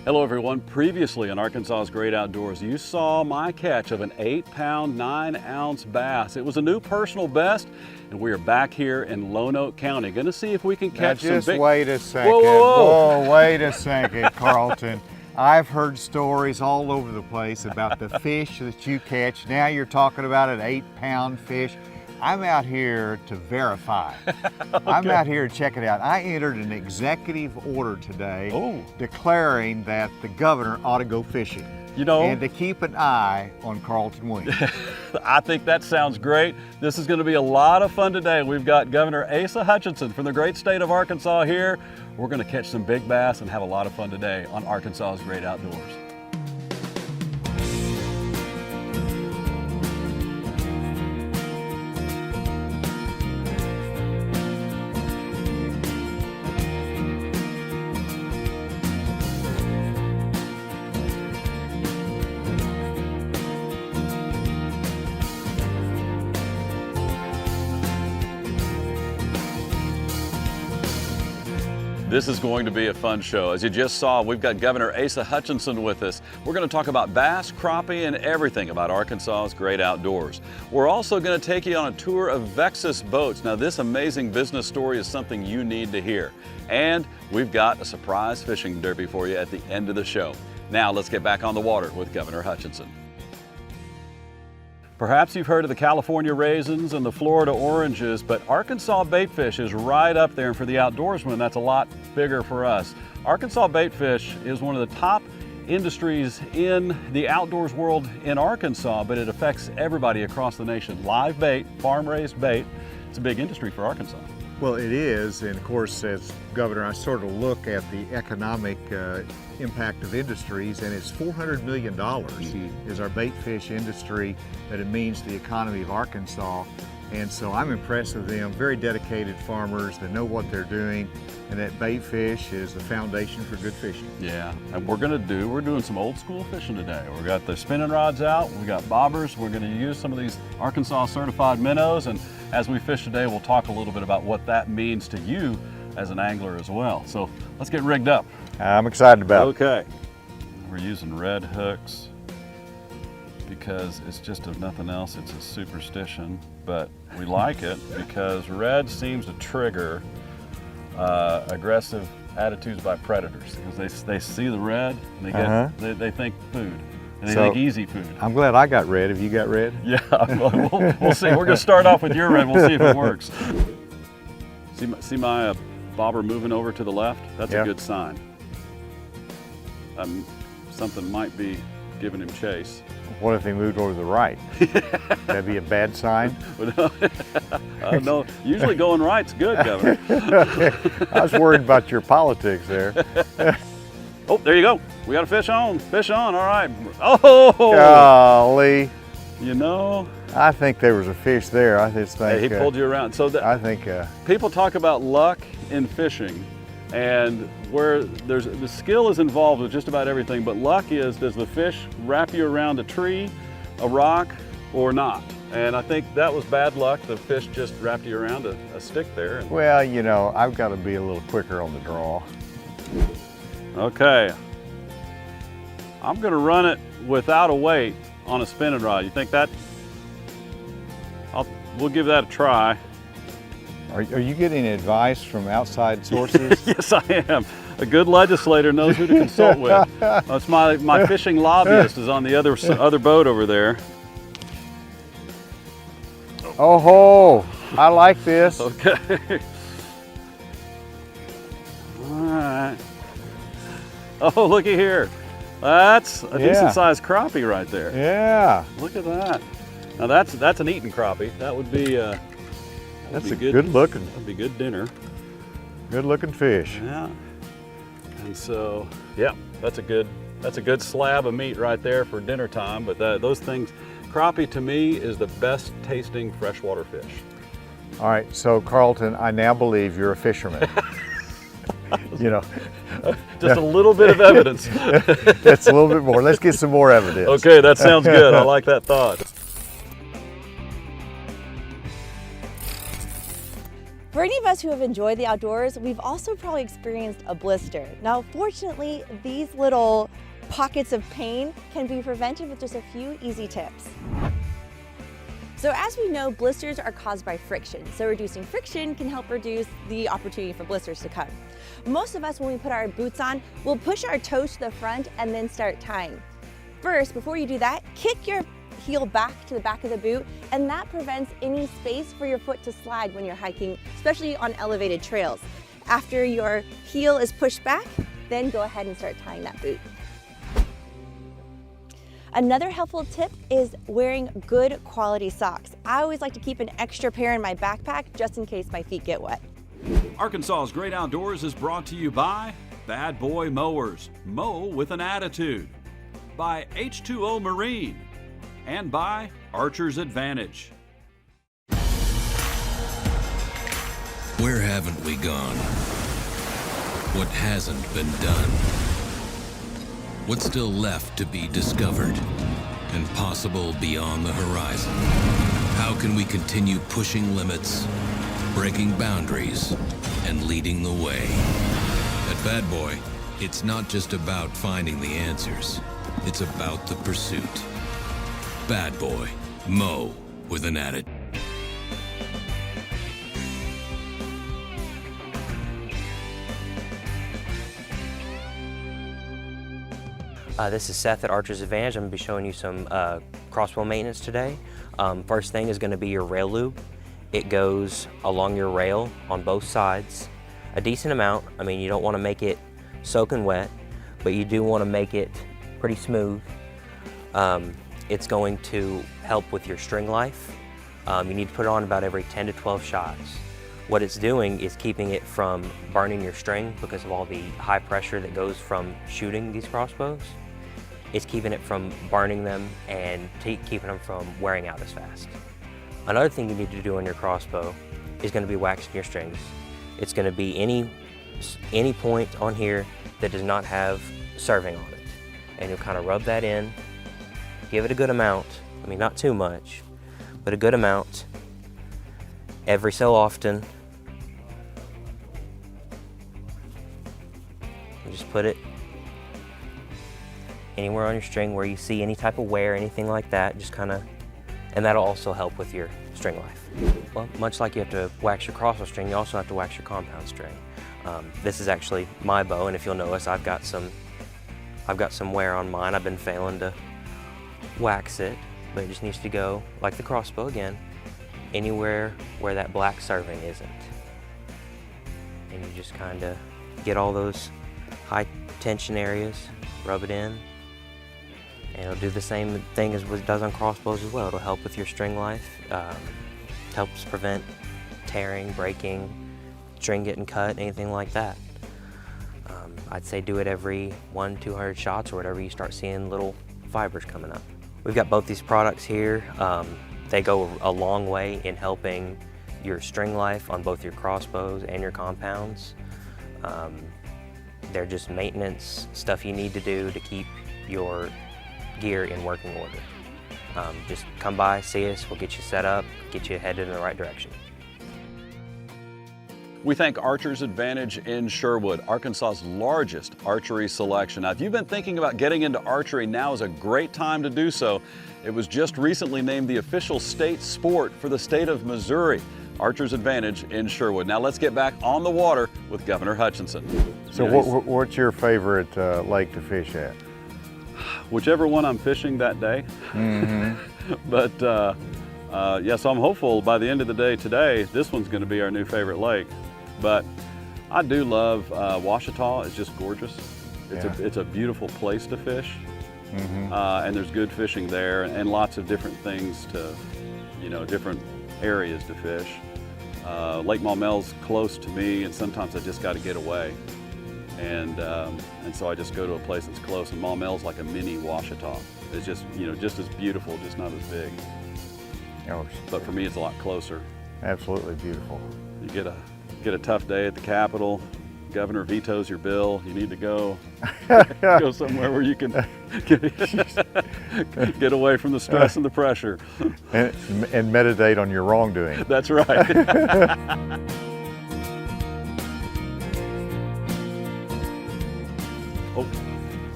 Hello everyone. Previously on Arkansas's Great Outdoors, you saw my catch of an 8-pound, 9-ounce bass. It was a new personal best, and we are back here in Lonoke County. Going to see if we can catch some big... Wait a second. Whoa, whoa, whoa. Whoa, wait a second, Carlton. I've heard stories all over the place about the fish that you catch. Now you're talking about an 8-pound fish. I'm out here to verify. Okay. I'm out here to check it out. I entered an executive order today declaring that the governor ought to go fishing. You know, and to keep an eye on Carlton Williams. I think that sounds great. This is going to be a lot of fun today. We've got Governor Asa Hutchinson from the great state of Arkansas here. We're going to catch some big bass and have a lot of fun today on Arkansas's Great Outdoors. This is going to be a fun show. As you just saw, we've got Governor Asa Hutchinson with us. We're going to talk about bass, crappie, and everything about Arkansas's Great Outdoors. We're also going to take you on a tour of Vexus Boats. Now, this amazing business story is something you need to hear. And we've got a surprise fishing derby for you at the end of the show. Now, let's get back on the water with Governor Hutchinson. Perhaps you've heard of the California raisins and the Florida oranges, but Arkansas baitfish is right up there, and for the outdoorsman, that's a lot bigger for us. Arkansas baitfish is one of the top industries in the outdoors world in Arkansas, but it affects everybody across the nation. Live bait, farm-raised bait, it's a big industry for Arkansas. Well, it is, and of course, as governor, I sort of look at the economic impact of industries, and it's $400 million is our bait fish industry that it means to the economy of Arkansas. And so I'm impressed with them, very dedicated farmers that know what they're doing, and that bait fish is the foundation for good fishing. Yeah, and we're doing some old school fishing today. We got the spinning rods out, we got bobbers, we're gonna use some of these Arkansas certified minnows, and as we fish today, we'll talk a little bit about what that means to you as an angler as well. So let's get rigged up. I'm excited about it. Okay, we're using red hooks because it's just, if nothing else, it's a superstition, but we like it because red seems to trigger aggressive attitudes by predators, because they see the red and they think food, and they think easy food. I'm glad I got red. Have you got red? Yeah, we'll see. We're going to start off with your red. We'll see if it works. See my bobber moving over to the left? That's a good sign. Something might be giving him chase. What if he moved over to the right? That'd be a bad sign? No, usually going right's good, Governor. I was worried about your politics there. Oh, there you go. We got a fish on. Fish on, all right. Oh! Golly. You know? I think there was a fish there. I just think... Hey, he pulled you around. So I think... people talk about luck in fishing, and where the skill is involved with just about everything, but luck is, does the fish wrap you around a tree, a rock, or not? And I think that was bad luck. The fish just wrapped you around a stick there. Well, you know, I've got to be a little quicker on the draw. Okay. I'm going to run it without a weight on a spinning rod. You think that? We'll give that a try. Are you getting advice from outside sources? Yes, I am. A good legislator knows who to consult with. That's my fishing lobbyist is on the other boat over there. Oh ho! I like this. Okay. All right. Oh, looky here. That's a decent sized crappie right there. Yeah. Look at that. Now that's an eating crappie. That would be. That's a good looking. That'd be good dinner. Good looking fish. Yeah. And so, yeah, that's a good slab of meat right there for dinner time. But those things, crappie to me is the best tasting freshwater fish. All right, so Carlton, I now believe you're a fisherman. You know. Just a little bit of evidence. That's a little bit more. Let's get some more evidence. Okay, that sounds good. I like that thought. For any of us who have enjoyed the outdoors, we've also probably experienced a blister. Now, fortunately, these little pockets of pain can be prevented with just a few easy tips. So as we know, blisters are caused by friction. So reducing friction can help reduce the opportunity for blisters to come. Most of us, when we put our boots on, we'll push our toes to the front and then start tying. First, before you do that, kick your heel back to the back of the boot, and that prevents any space for your foot to slide when you're hiking, especially on elevated trails. After your heel is pushed back, then go ahead and start tying that boot. Another helpful tip is wearing good quality socks. I always like to keep an extra pair in my backpack just in case my feet get wet. Arkansas's Great Outdoors is brought to you by Bad Boy Mowers, mow with an attitude, by H2O Marine, and by Archer's Advantage. Where haven't we gone? What hasn't been done? What's still left to be discovered and possible beyond the horizon? How can we continue pushing limits, breaking boundaries, and leading the way? At Bad Boy, it's not just about finding the answers, it's about the pursuit. Bad Boy, mow with an attitude. This is Seth at Archer's Advantage. I'm going to be showing you some crossbow maintenance today. First thing is going to be your rail lube. It goes along your rail on both sides. A decent amount. I mean, you don't want to make it soaking wet, but you do want to make it pretty smooth. It's going to help with your string life. You need to put it on about every 10 to 12 shots. What it's doing is keeping it from burning your string because of all the high pressure that goes from shooting these crossbows. It's keeping it from burning them and keeping them from wearing out as fast. Another thing you need to do on your crossbow is going to be waxing your strings. It's going to be any point on here that does not have serving on it. And you'll kind of rub that in, give it a good amount. I mean, not too much, but a good amount. Every so often, you just put it anywhere on your string where you see any type of wear, anything like that, just kind of, and that'll also help with your string life. Well, much like you have to wax your crossbow string, you also have to wax your compound string. This is actually my bow, and if you'll notice, I've got some wear on mine. I've been failing to wax it, but it just needs to go, like the crossbow again, anywhere where that black serving isn't. And you just kind of get all those high tension areas, rub it in, and it'll do the same thing as what it does on crossbows as well. It'll help with your string life, helps prevent tearing, breaking, string getting cut, anything like that. I'd say do it every 100-200 shots or whatever you start seeing little fibers coming up. We've got both these products here. They go a long way in helping your string life on both your crossbows and your compounds. They're just maintenance stuff you need to do to keep your gear in working order. Just come by, see us, we'll get you set up, get you headed in the right direction. We thank Archer's Advantage in Sherwood, Arkansas's largest archery selection. Now, if you've been thinking about getting into archery, now is a great time to do so. It was just recently named the official state sport for the state of Missouri. Archer's Advantage in Sherwood. Now let's get back on the water with Governor Hutchinson. So what's your favorite lake to fish at? Whichever one I'm fishing that day. But yeah, so I'm hopeful by the end of the day today, this one's going to be our new favorite lake. But I do love Ouachita. It's just gorgeous. It's a beautiful place to fish. And there's good fishing there and lots of different things to, different areas to fish. Lake Maumell's close to me, and sometimes I just got to get away. And so I just go to a place that's close, and Maumell's like a mini Ouachita. It's just, just as beautiful, just not as big. Oh, but for me, it's a lot closer. Absolutely beautiful. You get a tough day at the Capitol. Governor vetoes your bill. You need to go go somewhere where you can get away from the stress and the pressure. And meditate on your wrongdoing. That's right.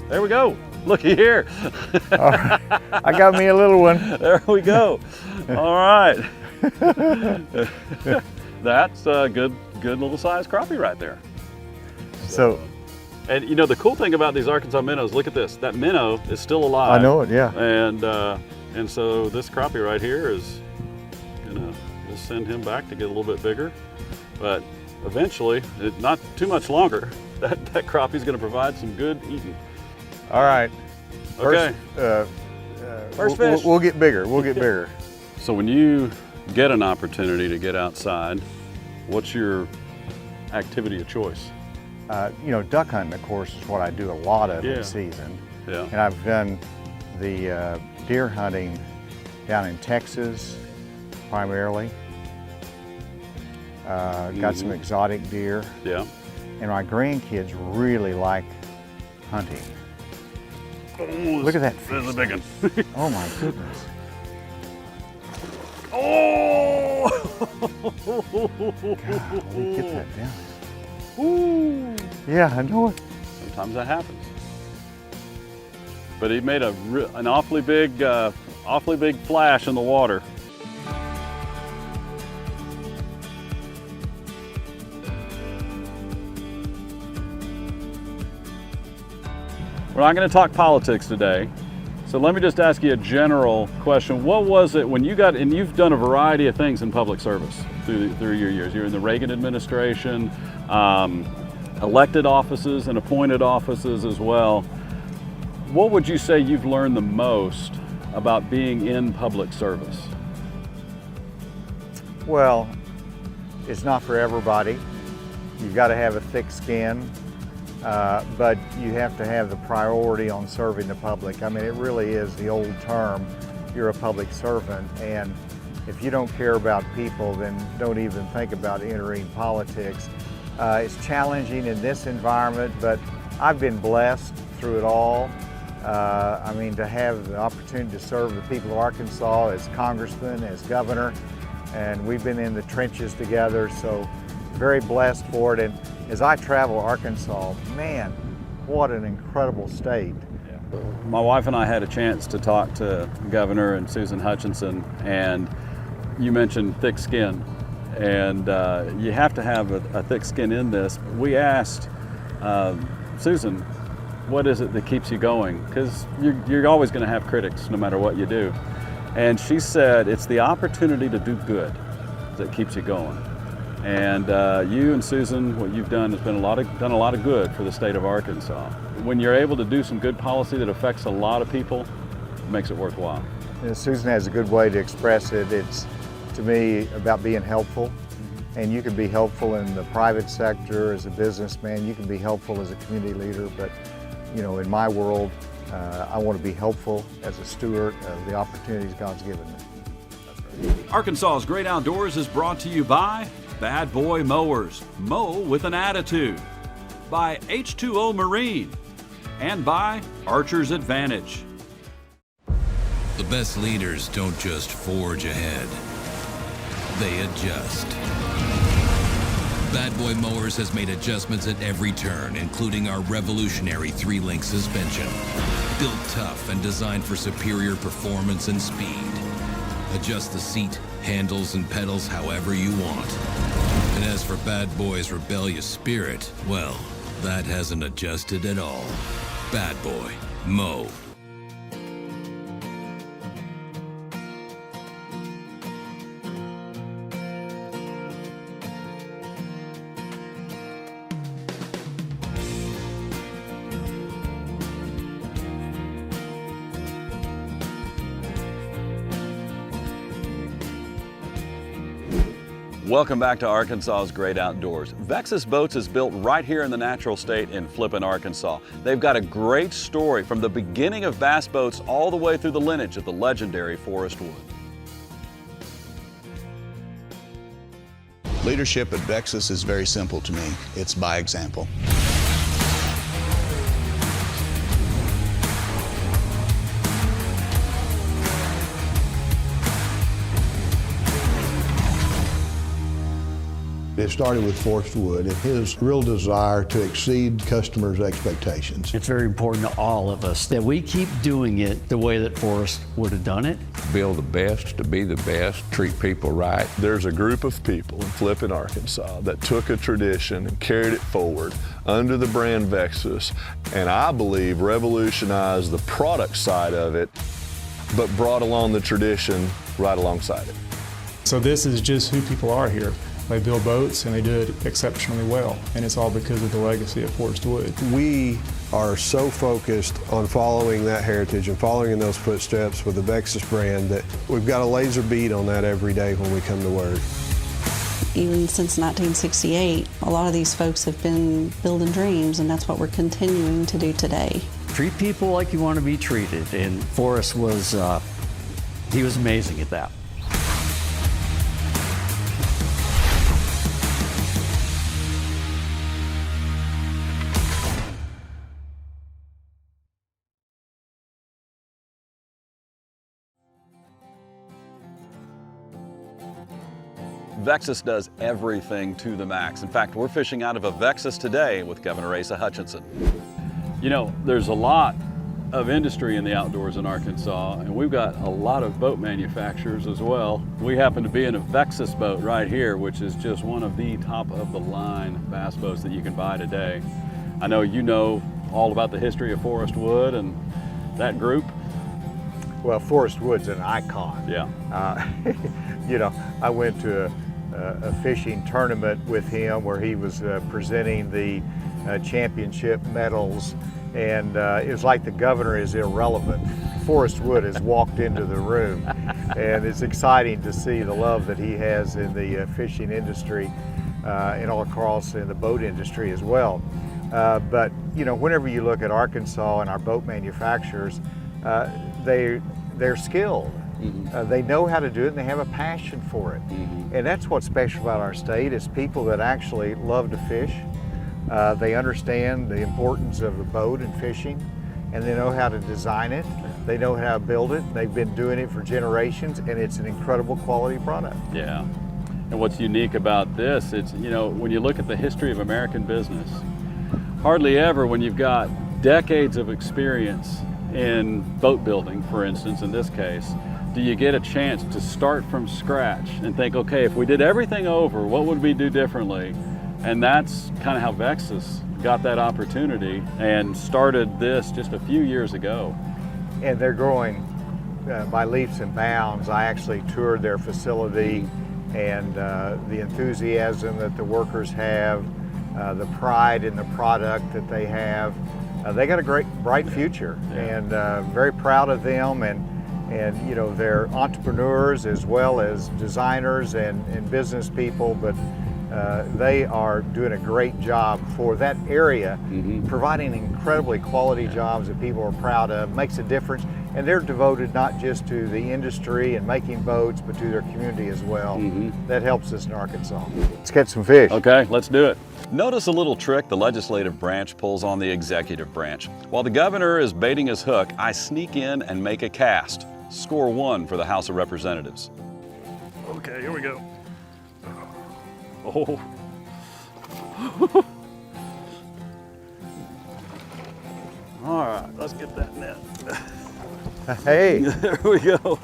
There we go. Looky here. All right. I got me a little one. There we go. All right. That's a good little size crappie right there. So And you know, the cool thing about these Arkansas minnows, look at this. That minnow is still alive. I know it, yeah. And so this crappie right here is gonna just send him back to get a little bit bigger. But eventually, not too much longer, that crappie's gonna provide some good eating. All right. Okay. First fish. We'll get bigger. We'll get bigger. So when you get an opportunity to get outside, what's your activity of choice? You know, duck hunting, of course, is what I do a lot of Yeah. in season. Yeah. And I've done the deer hunting down in Texas, primarily. Got some exotic deer. Yeah. And my grandkids really like hunting. Look at that fish. That's a big one. Oh my goodness. Oh! Golly, get that down. Ooh. Yeah, I know it. Sometimes that happens. But he made an awfully big flash in the water. We're not going to talk politics today, so let me just ask you a general question. What was it when you got, and you've done a variety of things in public service through your years. You're in the Reagan administration, elected offices and appointed offices as well. What would you say you've learned the most about being in public service? Well, it's not for everybody. You've got to have a thick skin, but you have to have the priority on serving the public. I mean, it really is the old term, you're a public servant, and if you don't care about people, then don't even think about entering politics. It's challenging in this environment, but I've been blessed through it all. I mean, to have the opportunity to serve the people of Arkansas as congressman, as governor, and we've been in the trenches together, so very blessed for it. And as I travel Arkansas, man, what an incredible state. My wife and I had a chance to talk to Governor and Susan Hutchinson, and you mentioned thick skin, and you have to have a thick skin in this. We asked Susan, what is it that keeps you going? Because you're always going to have critics no matter what you do. And she said it's the opportunity to do good that keeps you going. And you and Susan, what you've done has been done a lot of good for the state of Arkansas. When you're able to do some good policy that affects a lot of people, it makes it worthwhile. And Susan has a good way to express it. It's, to me, about being helpful. And you can be helpful in the private sector as a businessman. You can be helpful as a community leader. But, you know, in my world, I want to be helpful as a steward of the opportunities God's given me. Arkansas's Great Outdoors is brought to you by Bad Boy Mowers, mow with an attitude, by H2O Marine, and by Archer's Advantage. The best leaders don't just forge ahead, they adjust. Bad Boy Mowers has made adjustments at every turn, including our revolutionary 3-link suspension. Built tough and designed for superior performance and speed. Adjust the seat, handles, and pedals however you want. And as for Bad Boy's rebellious spirit, well, that hasn't adjusted at all. Bad Boy, mow. Welcome back to Arkansas's Great Outdoors. Vexus Boats is built right here in the natural state in Flippin, Arkansas. They've got a great story from the beginning of bass boats all the way through the lineage of the legendary Forrest Wood. Leadership at Vexus is very simple to me. It's by example. it started with Forrest Wood and his real desire to exceed customers' expectations. It's very important to all of us that we keep doing it the way that Forrest would have done it. Build the best to be the best, treat people right. There's a group of people in Flippin, Arkansas that took a tradition and carried it forward under the brand Vexus, and I believe revolutionized the product side of it, but brought along the tradition right alongside it. So this is just who people are here. They build boats and they do it exceptionally well, and it's all because of the legacy of Forrest Wood. We are so focused on following that heritage and following in those footsteps with the Vexus brand that we've got a laser beat on that every day when we come to work. Even since 1968, a lot of these folks have been building dreams, and that's what we're continuing to do today. Treat people like you want to be treated, and Forrest was, he was amazing at that. Vexus does everything to the max. In fact, we're fishing out of a Vexus today with Governor Asa Hutchinson. You know, there's a lot of industry in the outdoors in Arkansas, and we've got a lot of boat manufacturers as well. We happen to be in a Vexus boat right here, which is just one of the top of the line bass boats that you can buy today. I know you know all about the history of Forrest Wood and that group. Well, Forrest Wood's an icon. Yeah. You know, I went to a fishing tournament with him where he was presenting the championship medals, and it was like the governor is irrelevant. Forrest Wood has walked into the room, and it's exciting to see the love that he has in the fishing industry and all across in the boat industry as well. But you know, whenever you look at Arkansas and our boat manufacturers, they're skilled. Mm-hmm. They know how to do it, and they have a passion for it. Mm-hmm. And that's what's special about our state, is people that actually love to fish. They understand the importance of the boat and fishing, and they know how to design it. They know how to build it. They've been doing it for generations, and it's an incredible quality product. Yeah. And what's unique about this, it's, you know, when you look at the history of American business, hardly ever when you've got decades of experience in boat building, for instance, in this case, do you get a chance to start from scratch and think, okay, if we did everything over, what would we do differently? And that's kind of how Vexus got that opportunity and started this just a few years ago. And they're growing by leaps and bounds. I actually toured their facility, and the enthusiasm that the workers have, the pride in the product that they have. They got a great, bright future, and very proud of them. And you know, they're entrepreneurs as well as designers and business people, but they are doing a great job for that area, providing incredibly quality jobs that people are proud of, makes a difference, and they're devoted not just to the industry and making boats, but to their community as well. That helps us in Arkansas. Let's catch some fish. Okay, let's do it. Notice a little trick the legislative branch pulls on the executive branch. While the governor is baiting his hook, I sneak in and make a cast. Score 1 for the House of Representatives. Okay, here we go. Oh. All right, let's get that net. Hey. There we go.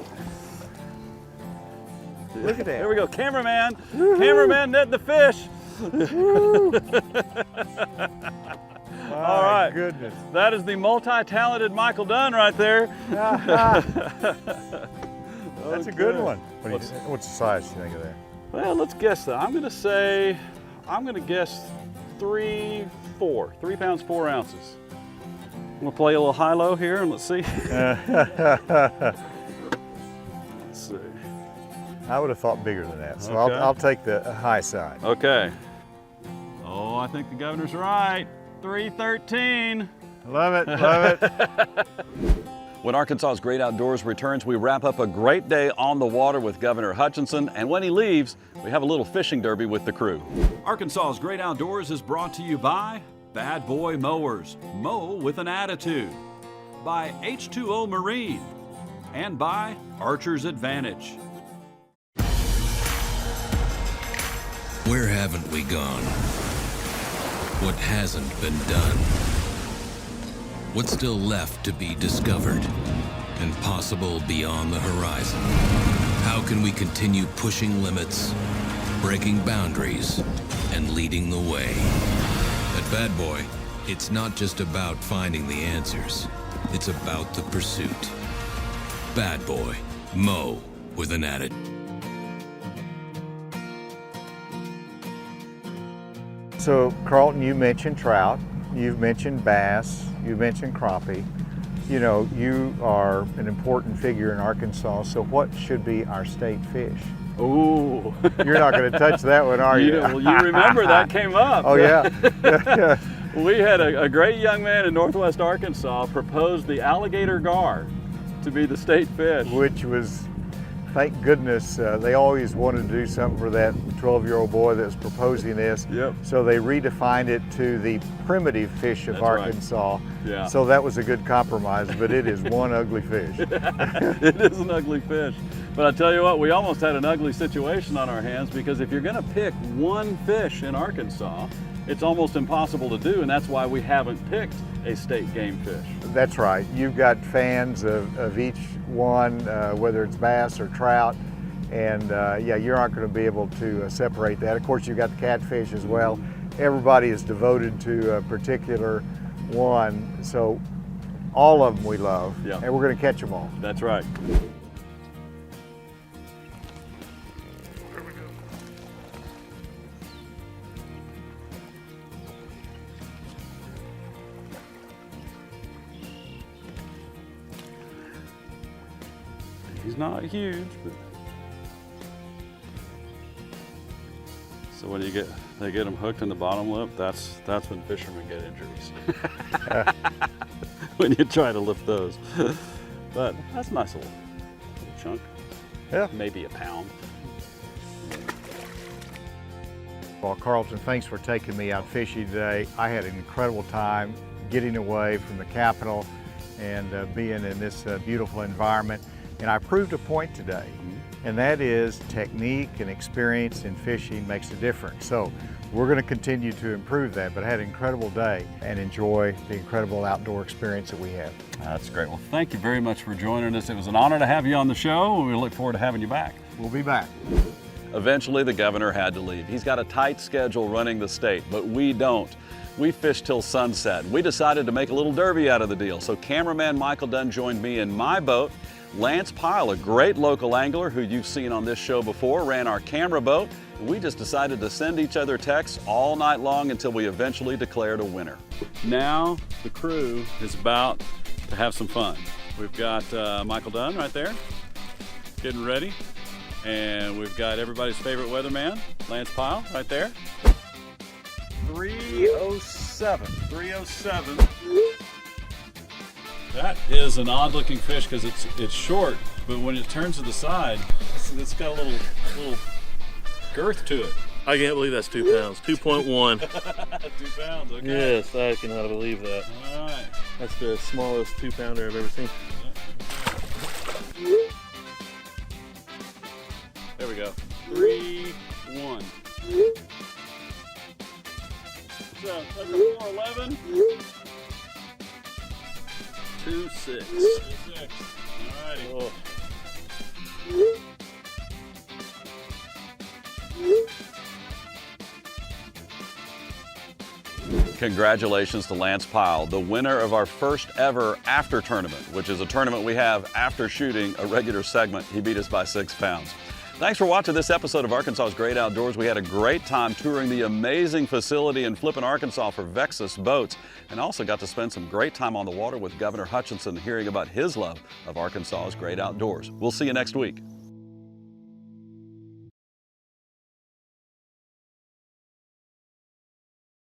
Look at that. Here we go, cameraman. Cameraman netting the fish. All right, goodness. That is the multi-talented Michael Dunn right there. That's a good one. What's the size you think of that? Well, let's guess that. I'm gonna guess 3 pounds, 4 ounces. I'm gonna play a little high-low here and let's see. Let's see. I would have thought bigger than that, so Okay. I'll take the high side. Okay. Oh, I think the governor's right. 313. Love it, love it. When Arkansas's Great Outdoors returns, we wrap up a great day on the water with Governor Hutchinson, and when he leaves, we have a little fishing derby with the crew. Arkansas's Great Outdoors is brought to you by Bad Boy Mowers, mow with an attitude, by H2O Marine, and by Archer's Advantage. Where haven't we gone? What hasn't been done? What's still left to be discovered and possible beyond the horizon? How can we continue pushing limits, breaking boundaries, and leading the way? At Bad Boy, it's not just about finding the answers, it's about the pursuit. Bad Boy, Mo with an attitude. So, Carlton, you mentioned trout, you've mentioned bass, you mentioned crappie. You know, you are an important figure in Arkansas, so what should be our state fish? Ooh. You're not going to touch that one, are you? Well, you remember that came up. Oh, yeah. We had a great young man in Northwest Arkansas propose the alligator gar to be the state fish. Which was, thank goodness, they always wanted to do something for that 12-year-old boy that was proposing this. Yep. So they redefined it to the primitive fish of That's right. Arkansas. Yeah. So that was a good compromise, but it is one ugly fish. It is an ugly fish. But I tell you what, we almost had an ugly situation on our hands, because if you're going to pick one fish in Arkansas, it's almost impossible to do, and that's why we haven't picked a state game fish. That's right. You've got fans of each one, whether it's bass or trout, and yeah, you aren't going to be able to separate that. Of course, you've got the catfish as well. Everybody is devoted to a particular one, so all of them we love, Yeah. and we're going to catch them all. That's right. He's not huge, but... So what do you get? They get them hooked in the bottom lip. That's when fishermen get injuries. When you try to lift those. But that's a nice little chunk. Yeah. Maybe a pound. Well, Carlton, thanks for taking me out fishing today. I had an incredible time getting away from the capital and being in this beautiful environment. And I proved a point today, and that is technique and experience in fishing makes a difference. So we're going to continue to improve that, but I had an incredible day and enjoy the incredible outdoor experience that we have. That's great. Well, thank you very much for joining us. It was an honor to have you on the show, and we look forward to having you back. We'll be back. Eventually, the governor had to leave. He's got a tight schedule running the state, but we don't. We fished till sunset. We decided to make a little derby out of the deal. So cameraman Michael Dunn joined me in my boat. Lance Pyle, a great local angler who you've seen on this show before, ran our camera boat. And we just decided to send each other texts all night long until we eventually declared a winner. Now the crew is about to have some fun. We've got Michael Dunn right there, getting ready. And we've got everybody's favorite weatherman, Lance Pyle, right there. 307. That is an odd looking fish because it's short, but when it turns to the side, it's got a little girth to it. I can't believe that's 2 pounds. 2.1. 2 pounds, okay. Yes, I cannot believe that. All right. That's the smallest 2-pounder I've ever seen. There we go. 3-1. So, that's a 411. 2-6. 2-6. All righty. Oh. Congratulations to Lance Pyle, the winner of our first ever after tournament, which is a tournament we have after shooting a regular segment. He beat us by 6 pounds. Thanks for watching this episode of Arkansas's Great Outdoors. We had a great time touring the amazing facility in Flippin, Arkansas for Vexus Boats, and also got to spend some great time on the water with Governor Hutchinson, hearing about his love of Arkansas's great outdoors. We'll see you next week.